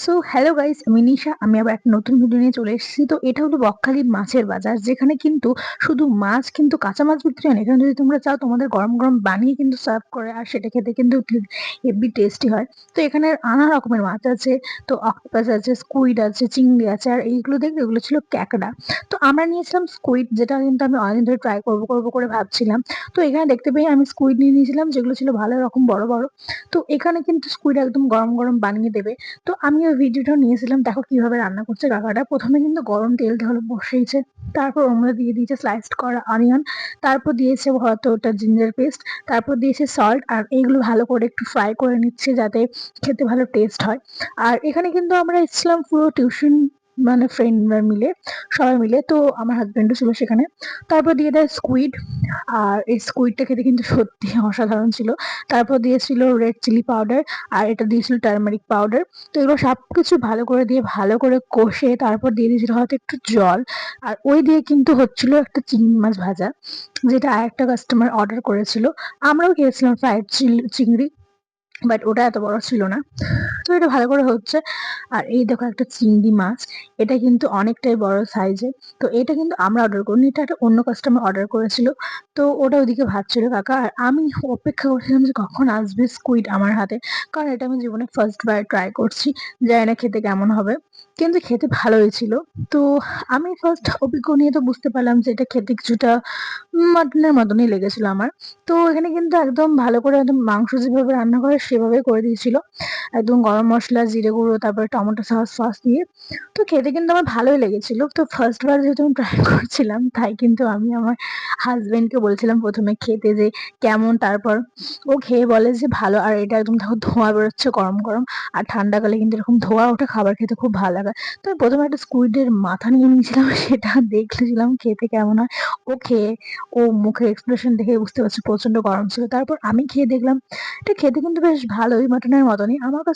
So hello guys, আমি নিশা। আমি আবার একটা নতুন ভিডিও নিয়ে চলে এসেছি। তো এটা হলো বকখালি মাছের বাজার, যেখানে কিন্তু শুধু মাছ, কিন্তু কাঁচা মাছ বিক্রি হয় না। এখানে যদি তোমরা চাও তোমাদের গরম গরম বানিয়ে কিন্তু সার্ভ করে, আর সেটা খেতে কিন্তু ঠিক হেভি টেস্টি হয়। তো এখানে নানা রকমের মাছ আছে। তো অক্টোপাস আছে, স্কুইড আছে, চিংড়ি আছে, আর এইগুলো দেখবে এগুলো ছিল ক্যাকড়া। তো আমরা নিয়েছিলাম স্কুইড, যেটা কিন্তু আমি অনেকদিন ধরে ট্রাই করবো করবো করে ভাবছিলাম। তো এখানে দেখতে পেয়ে আমি স্কুইড নিয়ে নিয়েছিলাম, যেগুলো ছিল ভালো রকম বড় বড়। তো এখানে কিন্তু স্কুইড একদম গরম গরম বানিয়ে দেবে। তো আমি ওই ভিডিওটা নিয়েছিলাম, দেখো কিভাবে রান্না করছে কাকাটা। প্রথমে কিন্তু গরম তেল ঢালে বসিয়েছে, তারপর ওর মধ্যে দিয়ে দিয়েছে স্লাইসড করা অনিয়ন, তারপর দিয়েছে হয়তো ওটা জিঞ্জার পেস্ট, তারপর দিয়েছে সল্ট, আর এইগুলো ভালো করে একটু ফ্রাই করে নিচ্ছে যাতে খেতে ভালো টেস্ট হয়। আর এখানে কিন্তু আমরা এসেছিলাম পুরো টিউশন, মানে ফ্রেন্ডরা মিলে, সবাই মিলে। তো আমার হাজবেন্ডও ছিল সেখানে। তারপর দিয়ে দেয় স্কুইড, আর এই স্কুইডটা খেতে কিন্তু সত্যি অসাধারণ ছিল। তারপর দিয়েছিল রেড চিলি পাউডার, আর এটা দিয়েছিল টার্মারিক পাউডার। তো এগুলো সবকিছু ভালো করে দিয়ে ভালো করে কষে তারপর দিয়ে দিয়েছিল হয়তো একটু জল। আর ওই দিয়ে কিন্তু হচ্ছিল একটা চিংড়ি মাছ ভাজা, যেটা আরেকটা কাস্টমার অর্ডার করেছিল। আমরাও খেয়েছিলাম ফ্রাইড চিংড়ি, বাট ওটা এত বড় ছিল না। তো এটা ভালো করে হচ্ছে। আর এই দেখো একটা চিংড়ি মাছ, এটা কিন্তু অনেকটাই বড় সাইজের। তো এটা কিন্তু আমরা অর্ডার করিনি, এটা একটা অন্য কাস্টমার অর্ডার করেছিল। তো ওটা ওইদিকে ভাজছিল কাকা, আর আমি অপেক্ষা করছিলাম যে কখন আসবে স্কুইড আমার হাতে। কারণ এটা আমি জীবনে ফার্স্ট বার ট্রাই করছি, জানি না খেতে কেমন হবে, কিন্তু খেতে ভালোই ছিল। তো আমি ফার্স্ট অভিজ্ঞ নিয়ে তো বুঝতে পারলাম যে এটা খেতে কিছুটা মাটনের মতনই লেগেছিল আমার। তো এখানে কিন্তু একদম ভালো করে একদম মাংস যেভাবে রান্না করে সেভাবে করে দিয়েছিল, একদম গরম মসলা, জিরে গুঁড়ো, তারপরে টমেটো সস দিয়ে। তো খেতে কিন্তু আমার ভালোই লেগেছিল। তো ফার্স্ট বার যেহেতু আমি ট্রাই করছিলাম, তাই কিন্তু আমি আমার হাজবেন্ডকে বলছিলাম প্রথমে খেতে যে কেমন। তারপর ও খেয়ে বলে যে ভালো। আর এটা একদম দেখো ধোঁয়া বেরোচ্ছে গরম গরম, আর ঠান্ডাকালে কিন্তু এরকম ধোঁয়া ওঠা খাবার খেতে খুব ভালো লাগে। তো আমি প্রথমে একটা স্কুইডের মাথা নিয়ে নিয়েছিলাম, সেটা দেখছিলাম খেতে কেমন হয়। ও খেয়ে, ও মুখের এক্সপ্রেশন দেখে বুঝতে পারছি প্রচন্ড গরম ছিল। তারপর আমি খেয়ে দেখলাম, এটা খেতে কিন্তু বেশ ভালোই, মাটনের মতনই আমার কাছে।